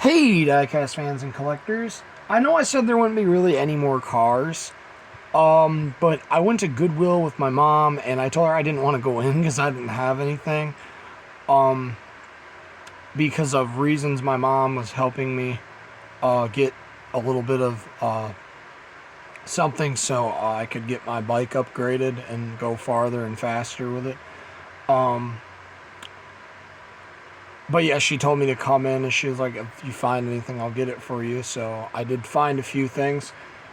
Hey, diecast fans and collectors. I know I said there wouldn't be really any more cars, but I went to Goodwill with my mom, and I told her I didn't want to go in because I didn't have anything, um, because of reasons my mom was helping me get a little bit of something so I could get my bike upgraded and go farther and faster with it. Um, But yeah, she told me to come in, and she was like, "If you find anything, I'll get it for you." So I did find a few things.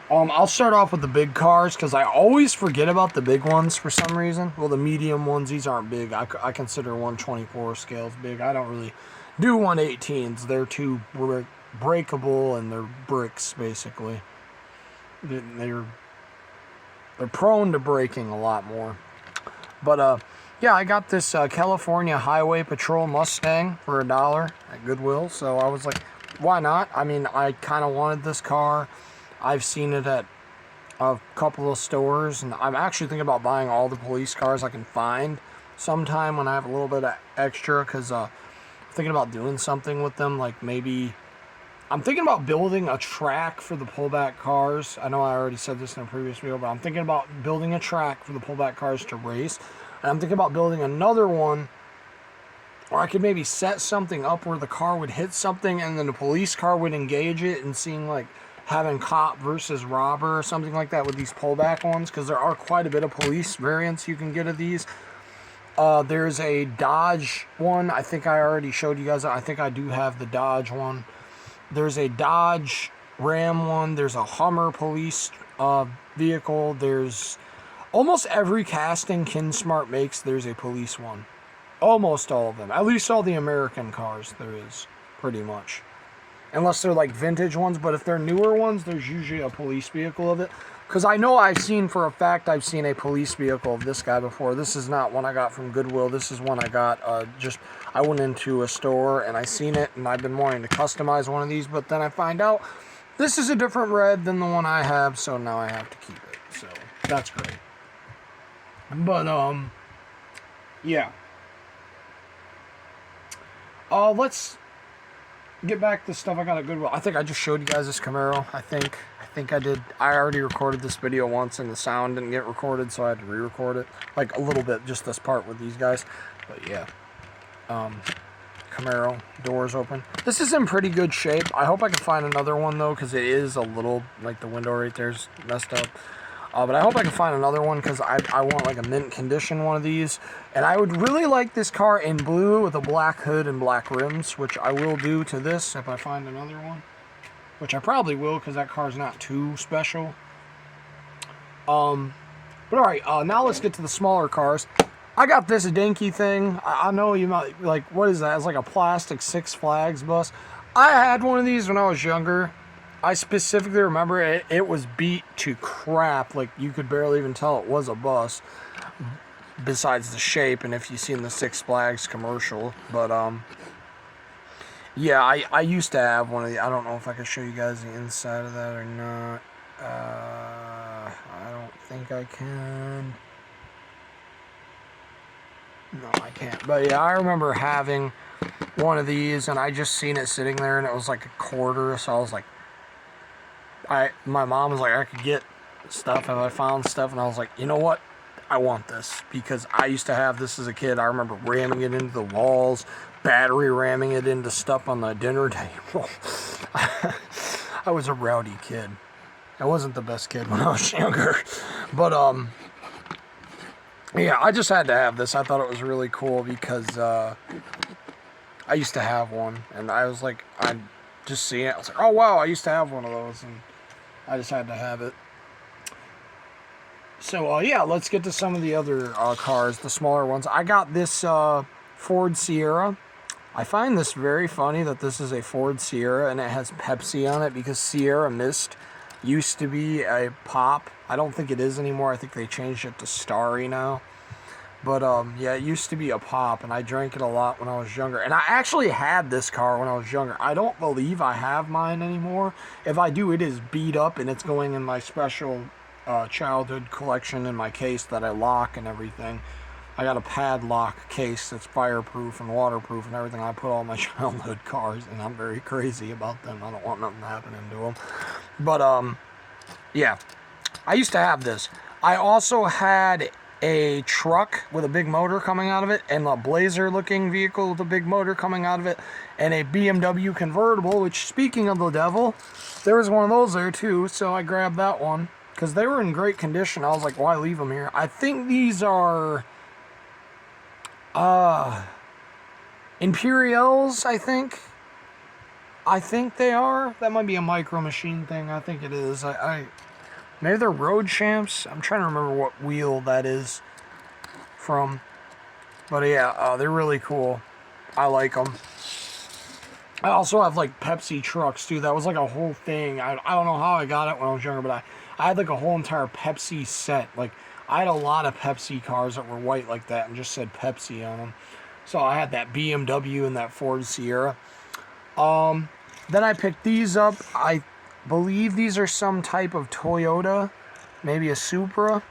I'll start off with the big cars because I always forget about the big ones for some reason. Well, the medium ones, these aren't big. I consider 124 scales big. I don't really do 118s. They're too breakable, and they're bricks basically. They're they're prone to breaking a lot more. But yeah, I got this California Highway Patrol Mustang for $1 at Goodwill. So I was like, why not? I mean, I kind of wanted this car. I've seen it at a couple of stores, and I'm actually thinking about buying all the police cars I can find sometime when I have a little bit of extra, because I'm thinking about doing something with them, like maybe I'm thinking about building a track for the pullback cars. I know I already said this in a previous video, but I'm thinking about building a track for the pullback cars to race. And I'm thinking about building another one where I could maybe set something up where the car would hit something and then the police car would engage it, and seeing like having cop versus robber or something like that with these pullback ones, because there are quite a bit of police variants you can get of these. There's a Dodge one. I think I already showed you guys. I think I do have the Dodge one. There's a Dodge Ram one. There's a Hummer police vehicle. There's almost every casting KinSmart makes. There's a police one. Almost all of them. At least all the American cars there is, pretty much. Unless they're like vintage ones, but if they're newer ones, there's usually a police vehicle of it. Because I know I've seen for a fact I've seen a police vehicle of this guy before. This is not one I got from Goodwill. This is one I got I went into a store and I seen it, and I've been wanting to customize one of these, but then I find out this is a different red than the one I have, so now I have to keep it. So that's great. But yeah. Let's get back to stuff I got at Goodwill. I think I just showed you guys this Camaro. I think I did. I already recorded this video once, and the sound didn't get recorded, so I had to re-record it. Like a little bit, just this part with these guys. But yeah. Camaro, doors open. This is in pretty good shape. I hope I can find another one, though, because it is a little, like the window right there's messed up. But I hope I can find another one, because I want like a mint condition one of these. And I would really like this car in blue with a black hood and black rims, which I will do to this if I find another one. Which I probably will, because that car's not too special. But alright, now let's get to the smaller cars. I got this dinky thing. I know you might, like, what is that? It's like a plastic Six Flags bus. I had one of these when I was younger. I specifically remember it was beat to crap. Like, you could barely even tell it was a bus, besides the shape, and if you've seen the Six Flags commercial. But, yeah, I used to have one of the, I don't know if I can show you guys the inside of that or not. I don't think I can. No, I can't. But yeah, I remember having one of these, and I just seen it sitting there, and it was like $1, so I was like, my mom was like, I could get stuff, and I found stuff, and I was like, you know what? I want this, because I used to have this as a kid. I remember ramming it into the walls, battery ramming it into stuff on the dinner table. I was a rowdy kid. I wasn't the best kid when I was younger. But, yeah, I just had to have this. I thought it was really cool because I used to have one, and I was like, I just see it. I was like, oh wow, I used to have one of those, and I just had to have it. So yeah, let's get to some of the other cars, the smaller ones. I got this Ford Sierra. I find this very funny that this is a Ford Sierra and it has Pepsi on it, because Sierra Mist used to be a pop. I don't think it is anymore. I think they changed it to Starry now. But, yeah, it used to be a pop, and I drank it a lot when I was younger. And I actually had this car when I was younger. I don't believe I have mine anymore. If I do, it is beat up, and it's going in my special childhood collection in my case that I lock and everything. I got a padlock case that's fireproof and waterproof and everything. I put all my childhood cars, and I'm very crazy about them. I don't want nothing happening to them. But yeah, I used to have this. I also had a truck with a big motor coming out of it, and a Blazer-looking vehicle with a big motor coming out of it, and a BMW convertible, which, speaking of the devil, there was one of those there too, so I grabbed that one, because they were in great condition. I was like, why leave them here? I think these are Imperials, I think. I think they are. That might be a Micro Machine thing. I think it is. Maybe they're Road Champs. I'm trying to remember what wheel that is from. But yeah, they're really cool. I like them. I also have like Pepsi trucks too. That was like a whole thing. I don't know how I got it when I was younger, but I had like a whole entire Pepsi set. Like I had a lot of Pepsi cars that were white like that and just said Pepsi on them. So I had that BMW and that Ford Sierra. Then I picked these up. I believe these are some type of Toyota, maybe a Supra.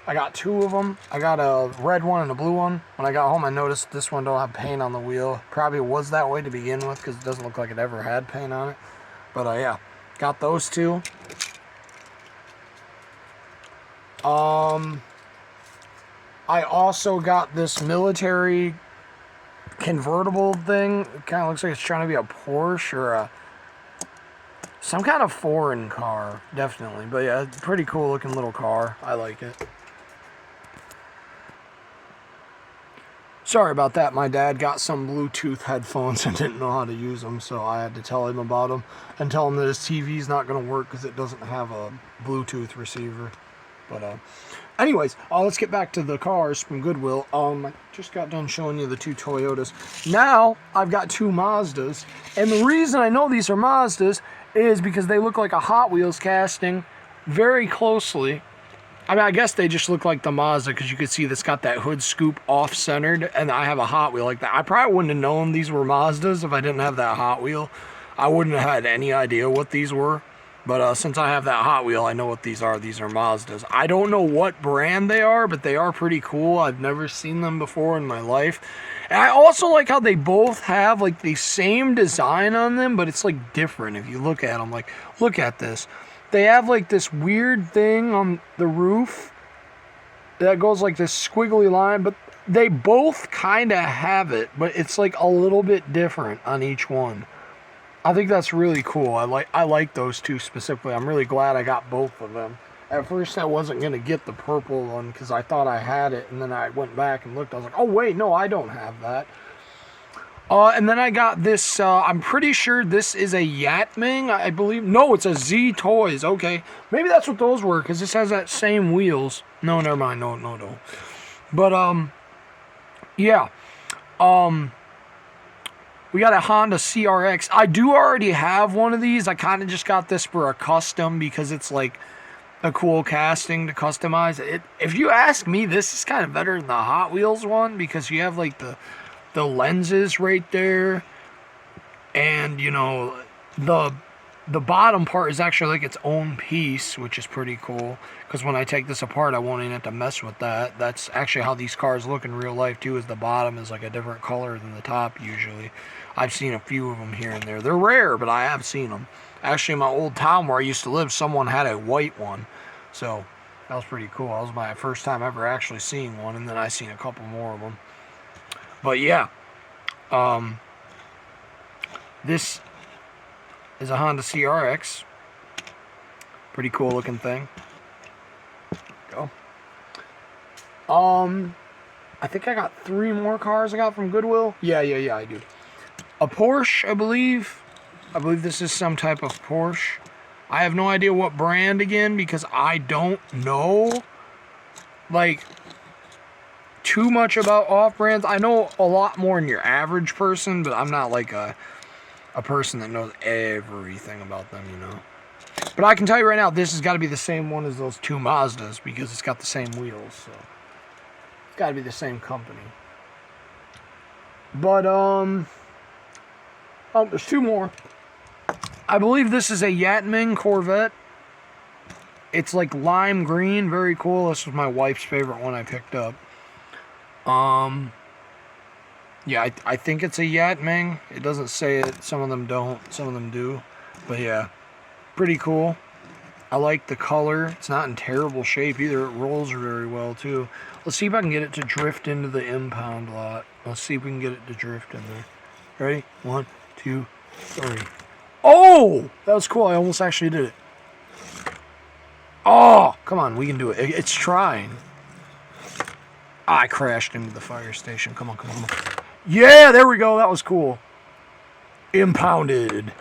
I got two of them. I got a red one and a blue one. When I got home, I noticed this one don't have paint on the wheel. Probably was that way to begin with because it doesn't look like it ever had paint on it. But yeah, got those two. I also got this military convertible thing. It kind of looks like it's trying to be a Porsche or some kind of foreign car, definitely. But yeah, pretty cool looking little car. I like it. Sorry about that. My dad got some Bluetooth headphones and didn't know how to use them, so I had to tell him about them and tell him that his TV's not going to work because it doesn't have a Bluetooth receiver. But anyways, let's get back to the cars from Goodwill. I just got done showing you the two Toyotas. Now I've got two Mazdas, and the reason I know these are Mazdas is because they look like a Hot Wheels casting very closely. I mean, I guess they just look like the Mazda because you can see that's got that hood scoop off-centered, and I have a Hot Wheel like that. I probably wouldn't have known these were Mazdas if I didn't have that Hot Wheel. I wouldn't have had any idea what these were. But since I have that Hot Wheel, I know what these are. These are Mazdas. I don't know what brand they are, but they are pretty cool. I've never seen them before in my life. And I also like how they both have like the same design on them, but it's like different if you look at them. Like, look at this. They have like this weird thing on the roof that goes like this squiggly line, but they both kind of have it, but it's like a little bit different on each one. I think that's really cool. I like those two specifically. I'm really glad I got both of them. At first I wasn't going to get the purple one because I thought I had it, and then I went back and looked. I was like, oh wait, no, I don't have that. And then I got this, I'm pretty sure this is a Yatming, I believe. No, it's a Z Toys. Okay. Maybe that's what those were, because this has that same wheels. No, never mind. No. But, yeah. We got a Honda CRX. I do already have one of these. I kind of just got this for a custom because it's like a cool casting to customize it. If you ask me, this is kind of better than the Hot Wheels one because you have like the lenses right there, and you know the bottom part is actually like its own piece, which is pretty cool because when I take this apart I won't even have to mess with that. That's actually how these cars look in real life too, is the bottom is like a different color than the top usually. I've seen a few of them here and there. They're rare, but I have seen them. Actually, in my old town where I used to live, someone had a white one, so that was pretty cool. That was my first time ever actually seeing one, and then I seen a couple more of them. But yeah, this is a Honda CRX. Pretty cool looking thing. Go. I think I got 3 more cars I got from Goodwill. Yeah, I do. A Porsche, I believe. I believe this is some type of Porsche. I have no idea what brand again because I don't know like too much about off-brands. I know a lot more than your average person, but I'm not like a person that knows everything about them, you know. But I can tell you right now, this has got to be the same one as those 2 Mazdas because it's got the same wheels, so it's got to be the same company. But there's 2 more. I believe this is a Yatming Corvette. It's like lime green, very cool. This was my wife's favorite one I picked up. Yeah, I think it's a Yatming. It doesn't say it. Some of them don't. Some of them do. But yeah, pretty cool. I like the color. It's not in terrible shape either. It rolls very well too. Let's see if I can get it to drift into the impound lot. Let's see if we can get it to drift in there. Ready? 1, 2, 3. Oh! That was cool. I almost actually did it. Oh! Come on, we can do it. It's trying. I crashed into the fire station. Come on, come on, come on. Yeah, there we go. That was cool. Impounded.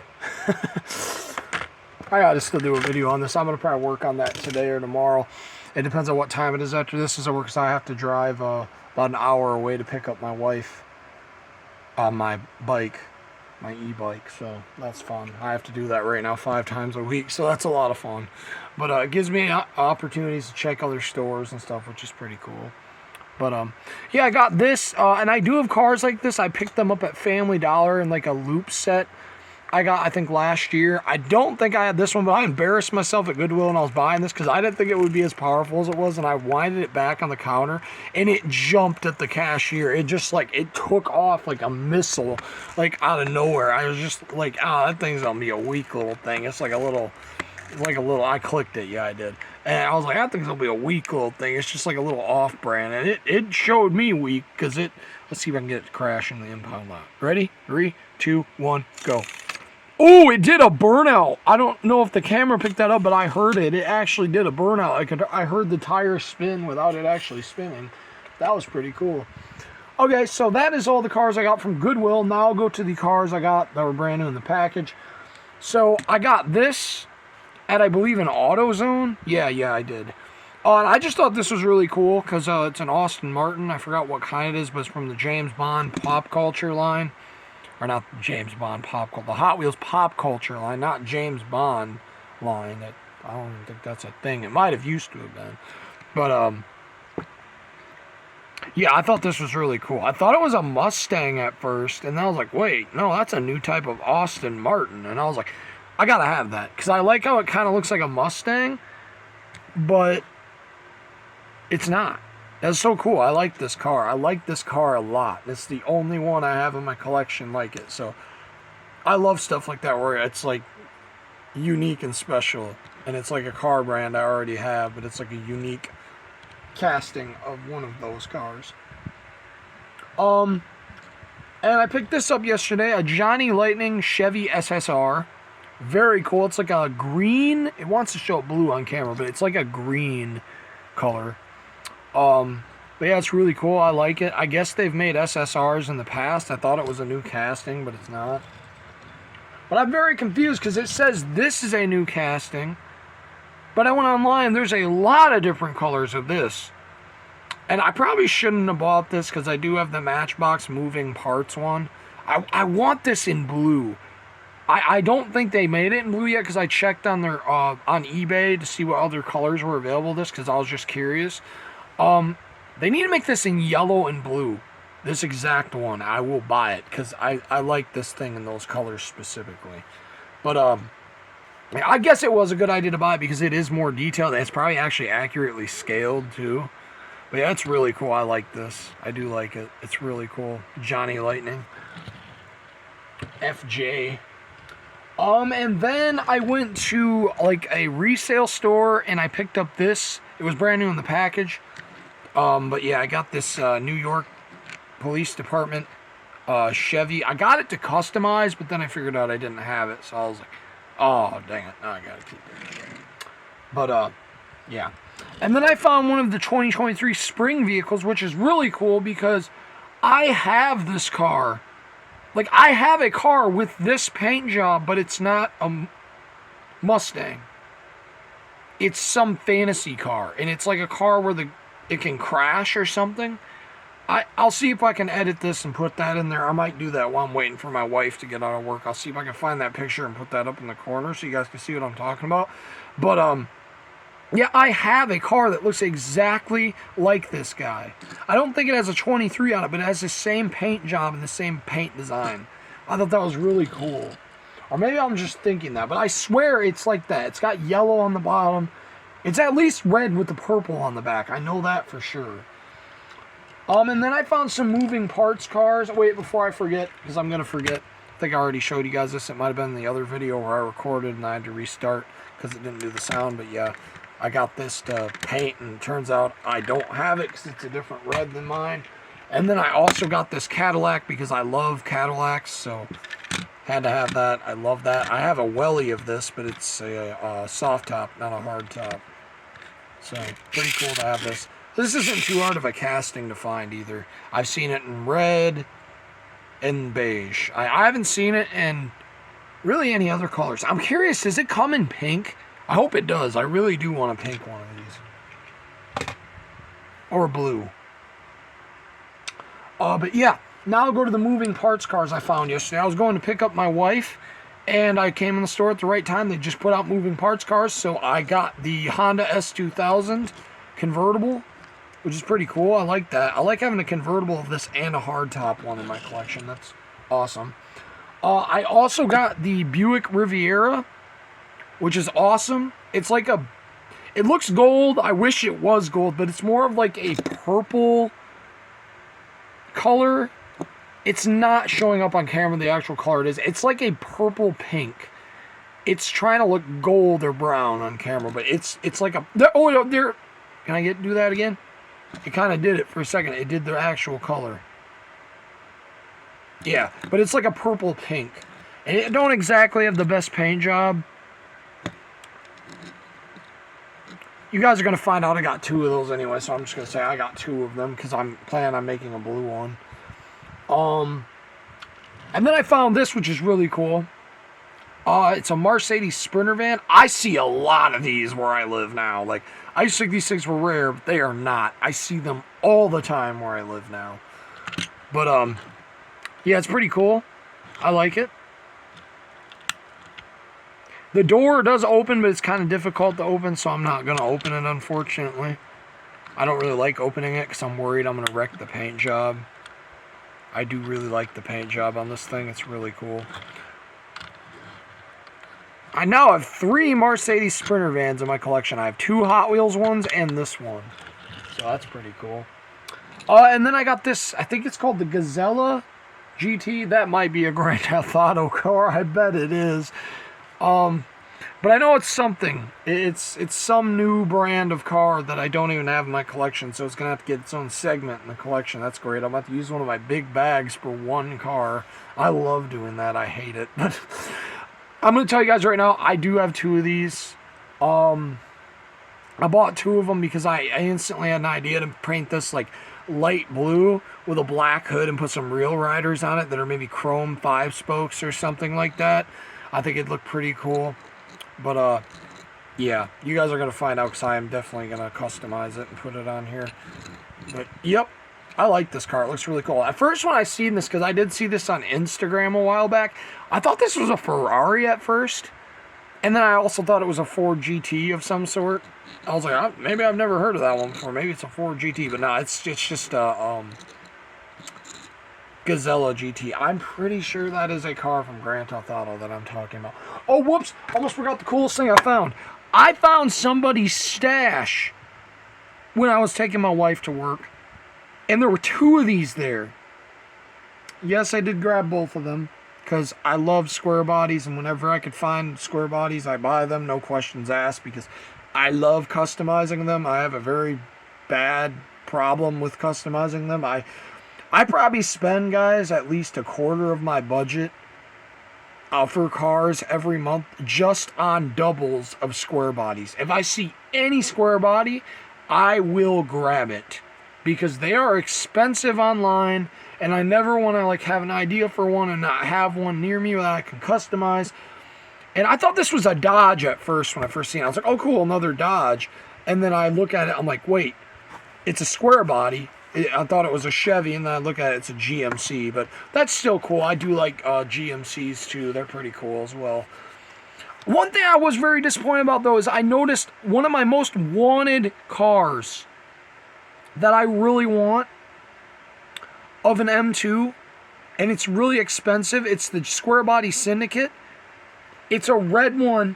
I gotta still do a video on this. I'm gonna probably work on that today or tomorrow. It depends on what time it is after this is over, because I have to drive about an hour away to pick up my wife on my bike, my e-bike. So that's fun. I have to do that right now 5 times a week, so that's a lot of fun. But it gives me opportunities to check other stores and stuff, which is pretty cool. But yeah, I got this, and I do have cars like this. I picked them up at Family Dollar in like a loop set. I got, I think, last year. I don't think I had this one, but I embarrassed myself at Goodwill when I was buying this because I didn't think it would be as powerful as it was, and I winded it back on the counter, and it jumped at the cashier. It just, like, it took off like a missile, like, out of nowhere. I was just like, oh, that thing's gonna be a weak little thing. It's like a little, I clicked it, yeah, I did. And I was like, that thing's gonna be a weak little thing. It's just like a little off-brand, and it showed me weak because it, let's see if I can get it to crash in the impound lot. Ready? 3, 2, 1, go. Oh, it did a burnout. I don't know if the camera picked that up, but I heard it. It actually did a burnout. I heard the tire spin without it actually spinning. That was pretty cool. Okay, so that is all the cars I got from Goodwill. Now I'll go to the cars I got that were brand new in the package. So I got this at, I believe, an AutoZone. Yeah, I did. And I just thought this was really cool because it's an Aston Martin. I forgot what kind it is, but it's from the James Bond pop culture line. Or not James Bond pop culture, the Hot Wheels pop culture line, not James Bond line. I don't even think that's a thing. It might have used to have been. But, yeah, I thought this was really cool. I thought it was a Mustang at first, and then I was like, wait, no, that's a new type of Aston Martin. And I was like, I gotta have that, because I like how it kind of looks like a Mustang, but it's not. That's so cool. I like this car. I like this car a lot. It's the only one I have in my collection like it. So I love stuff like that where it's like unique and special. And it's like a car brand I already have, but it's like a unique casting of one of those cars. And I picked this up yesterday, a Johnny Lightning Chevy SSR. Very cool. It's like a green. It wants to show blue on camera, but it's like a green color. But yeah, it's really cool. I like it. I guess they've made SSRs in the past. I thought it was a new casting, but it's not. But I'm very confused because it says this is a new casting. But I went online, there's a lot of different colors of this. And I probably shouldn't have bought this because I do have the Matchbox moving parts one. I want this in blue. I don't think they made it in blue yet because I checked on their on eBay to see what other colors were available this because I was just curious. They need to make this in yellow and blue. This exact one. I will buy it because I like this thing in those colors specifically. But I guess it was a good idea to buy it because it is more detailed. It's probably actually accurately scaled too. But yeah, it's really cool. I like this. I do like it. It's really cool. Johnny Lightning. FJ. And then I went to like a resale store and I picked up this. It was brand new in the package. But yeah, I got this New York Police Department Chevy. I got it to customize, but then I figured out I didn't have it, so I was like, oh, dang it, now I gotta keep it. But, yeah. And then I found one of the 2023 spring vehicles, which is really cool because I have this car. Like, I have a car with this paint job, but it's not a Mustang. It's some fantasy car, and it's like a car where it can crash or something. I'll see if I can edit this and put that in there. I might do that while I'm waiting for my wife to get out of work. I'll see if I can find that picture and put that up in the corner so you guys can see what I'm talking about. But, yeah, I have a car that looks exactly like this guy. I don't think it has a 23 on it, but it has the same paint job and the same paint design. I thought that was really cool. Or maybe I'm just thinking that, but I swear it's like that. It's got yellow on the bottom. It's at least red with the purple on the back. I know that for sure. And then I found some moving parts cars. Wait, before I forget, because I'm going to forget. I think I already showed you guys this. It might have been in the other video where I recorded and I had to restart because it didn't do the sound. But yeah, I got this to paint, and it turns out I don't have it because it's a different red than mine. And then I also got this Cadillac because I love Cadillacs, so had to have that. I love that. I have a welly of this, but it's a soft top, not a hard top. So pretty cool to have this. This isn't too hard of a casting to find either. I've seen it in red and beige. I haven't seen it in really any other colors. I'm curious, does it come in pink? I hope it does. I really do want a pink one of these. Or blue. But yeah, now I'll go to the moving parts cars I found yesterday. I was going to pick up my wife, and I came in the store at the right time. They just put out moving parts cars, so I got the Honda S2000 convertible, which is pretty cool. I like that. I like having a convertible of this and a hardtop one in my collection. That's awesome. I also got the Buick Riviera, which is awesome. It's like it looks gold. I wish it was gold, but it's more of like a purple color. It's not showing up on camera the actual color it is. It's like a purple pink. It's trying to look gold or brown on camera, but it's like a... Oh, there... Can I do that again? It kind of did it for a second. It did the actual color. Yeah, but it's like a purple pink. And it don't exactly have the best paint job. You guys are going to find out I got 2 of those anyway, so I'm just going to say I got 2 of them because I'm planning on making a blue one. And then I found this, which is really cool. It's a Mercedes Sprinter van. I see a lot of these where I live now. Like, I used to think these things were rare, but they are not. I see them all the time where I live now. But, yeah, it's pretty cool. I like it. The door does open, but it's kind of difficult to open, so I'm not going to open it, unfortunately. I don't really like opening it because I'm worried I'm going to wreck the paint job. I do really like the paint job on this thing. It's really cool. I now have 3 Mercedes Sprinter vans in my collection. I have 2 Hot Wheels ones and this one. So that's pretty cool. And then I got this, I think it's called the Gazella GT. That might be a Grand Theft Auto car. I bet it is. But I know it's something. It's some new brand of car that I don't even have in my collection, so it's going to have to get its own segment in the collection. That's great. I'm about to use one of my big bags for one car. I love doing that. I hate it. But I'm going to tell you guys right now, I do have 2 of these. I bought 2 of them because I instantly had an idea to paint this like light blue with a black hood and put some real riders on it that are maybe chrome 5 spokes or something like that. I think it'd look pretty cool. But, yeah, you guys are going to find out because I am definitely going to customize it and put it on here. But, yep, I like this car. It looks really cool. At first when I seen this, because I did see this on Instagram a while back, I thought this was a Ferrari at first. And then I also thought it was a Ford GT of some sort. I was like, maybe I've never heard of that one before. Maybe it's a Ford GT. But no, it's just a Gazella GT. I'm pretty sure that is a car from Grand Theft Auto that I'm talking about. Oh, whoops. Almost forgot the coolest thing I found. I found somebody's stash when I was taking my wife to work. And there were 2 of these there. Yes, I did grab both of them. Because I love square bodies. And whenever I could find square bodies, I buy them. No questions asked. Because I love customizing them. I have a very bad problem with customizing them. I probably spend, guys, at least a quarter of my budget for cars every month just on doubles of square bodies. If I see any square body, I will grab it because they are expensive online, and I never want to like have an idea for one and not have one near me that I can customize. And I thought this was a Dodge at first when I first seen it. I was like, oh, cool, another Dodge. And then I look at it, I'm like, wait, it's a square body. I thought it was a Chevy, and then I look at it, it's a GMC, but that's still cool. I do like GMCs too. They're pretty cool as well. One thing I was very disappointed about, though, is I noticed one of my most wanted cars that I really want of an M2, and it's really expensive. It's the Square Body Syndicate. It's a red one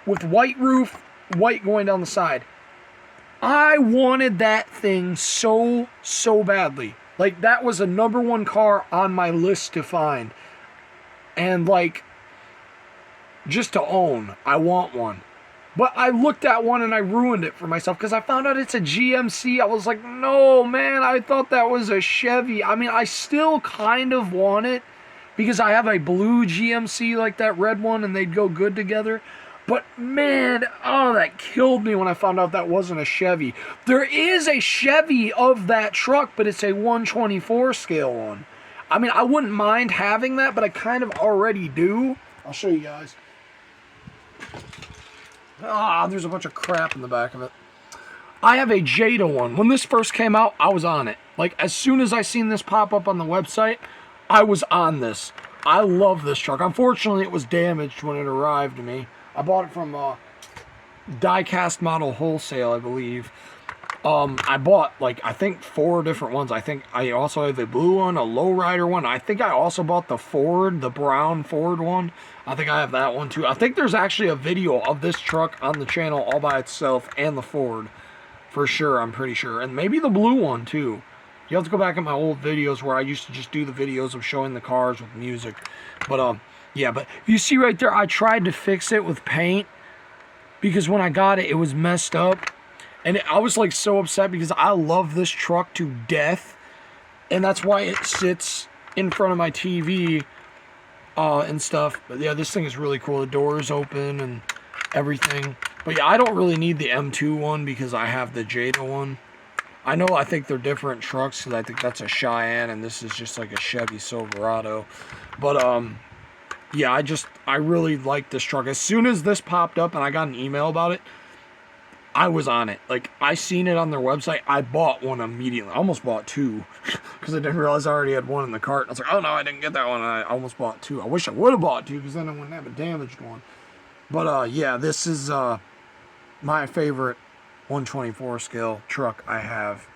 with white roof, white going down the side. I wanted that thing so badly. Like, that was a #1 car on my list to find. And, like, just to own. I want one. But I looked at one and I ruined it for myself because I found out it's a GMC. I was like, no, man, I thought that was a Chevy. I mean, I still kind of want it because I have a blue GMC like that red one and they'd go good together. But, man, oh, that killed me when I found out that wasn't a Chevy. There is a Chevy of that truck, but it's a 1/24 scale one. I mean, I wouldn't mind having that, but I kind of already do. I'll show you guys. Ah, there's a bunch of crap in the back of it. I have a Jada one. When this first came out, I was on it. Like, as soon as I seen this pop up on the website, I was on this. I love this truck. Unfortunately, it was damaged when it arrived to me. I bought it from Die-Cast Model Wholesale, I believe. I bought, like, I think 4 different ones. I think I also have the blue one, a lowrider one. I think I also bought the Ford, the brown Ford one. I think I have that one too. I think there's actually a video of this truck on the channel all by itself and the Ford. For sure, I'm pretty sure. And maybe the blue one too. You have to go back at my old videos where I used to just do the videos of showing the cars with music. But, yeah, but you see right there, I tried to fix it with paint. Because when I got it, it was messed up. And I was like so upset because I love this truck to death. And that's why it sits in front of my TV and stuff. But yeah, this thing is really cool. The doors open and everything. But yeah, I don't really need the M2 one because I have the Jada one. I think they're different trucks because I think that's a Cheyenne and this is just like a Chevy Silverado. But yeah, I really like this truck. As soon as this popped up and I got an email about it, I was on it. Like, I seen it on their website. I bought one immediately. I almost bought 2 because I didn't realize I already had one in the cart. I was like, oh no, I didn't get that one. And I almost bought 2. I wish I would have bought 2 because then I wouldn't have a damaged one. But yeah, this is my favorite 1/24 scale truck I have.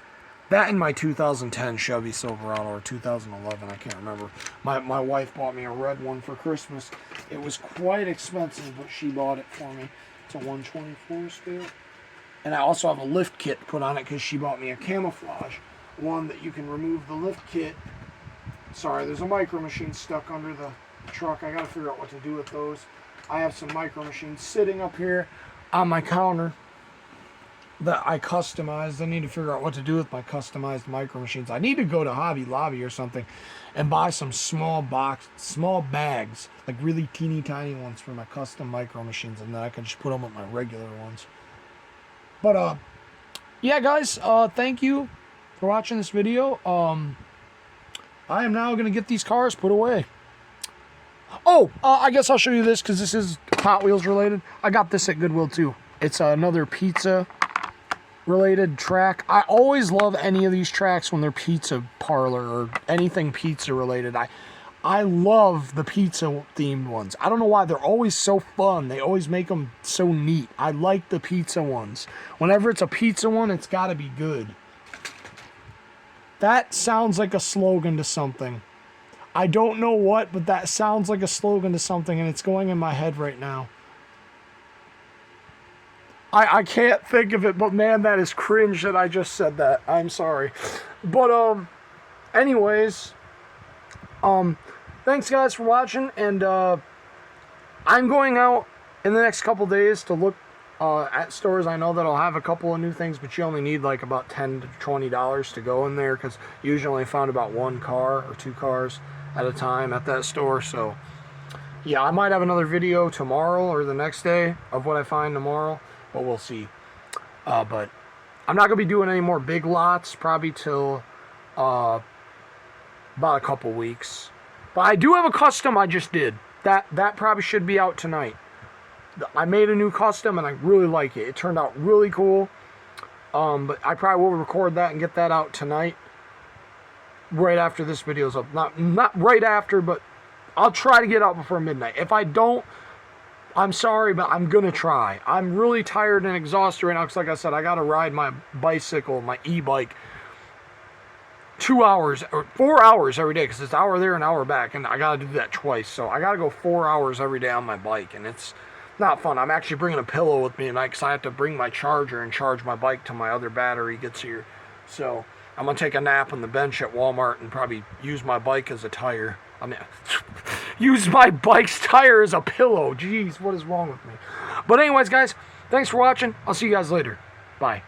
That and my 2010 Chevy Silverado, or 2011, I can't remember. My wife bought me a red one for Christmas. It was quite expensive, but she bought it for me. It's a 1/24 scale. And I also have a lift kit put on it because she bought me a camouflage one that you can remove the lift kit. Sorry, there's a micro machine stuck under the truck. I got to figure out what to do with those. I have some micro machines sitting up here on my counter that I customized. I need to figure out what to do with my customized micro machines. I need to go to Hobby Lobby or something and buy some small bags, like really teeny tiny ones for my custom micro machines, and then I can just put them with my regular ones. But yeah, guys, thank you for watching this video. I am now going to get these cars put away. Oh, I guess I'll show you this because this is Hot Wheels related. I got this at Goodwill too. It's another pizza related track. I always love any of these tracks when they're pizza parlor or anything pizza related. I love the pizza themed ones. I don't know why, they're always so fun. They always make them so neat. I like the pizza ones. Whenever it's a pizza one, it's got to be good. That sounds like a slogan to something. I don't know what, but that sounds like a slogan to something, and it's going in my head right now. I can't think of it, but man, that is cringe that I just said that. I'm sorry. But, anyways, thanks guys for watching, and, I'm going out in the next couple days to look, at stores. I know that I'll have a couple of new things, but you only need like about $10 to $20 to go in there, because usually I found about 1 car or 2 cars at a time at that store. So yeah, I might have another video tomorrow or the next day of what I find tomorrow, but we'll see. But I'm not gonna be doing any more big lots probably till about a couple weeks. But I do have a custom I just did that probably should be out tonight. I made a new custom and I really like it. It turned out really cool. But I probably will record that and get that out tonight, right after this video's up. Not right after, but I'll try to get out before midnight. If I don't, I'm sorry, but I'm gonna try. I'm really tired and exhausted right now because, like I said, I gotta ride my bicycle, my e-bike, 2 hours or 4 hours every day, because it's an hour there, an hour back, and I gotta do that twice. So I gotta go 4 hours every day on my bike, and Not fun. I'm actually bringing a pillow with me tonight because I have to bring my charger and charge my bike till my other battery gets here. So I'm going to take a nap on the bench at Walmart and probably use my bike as a tire. I mean, use my bike's tire as a pillow. Jeez, what is wrong with me? But anyways, guys, thanks for watching. I'll see you guys later. Bye.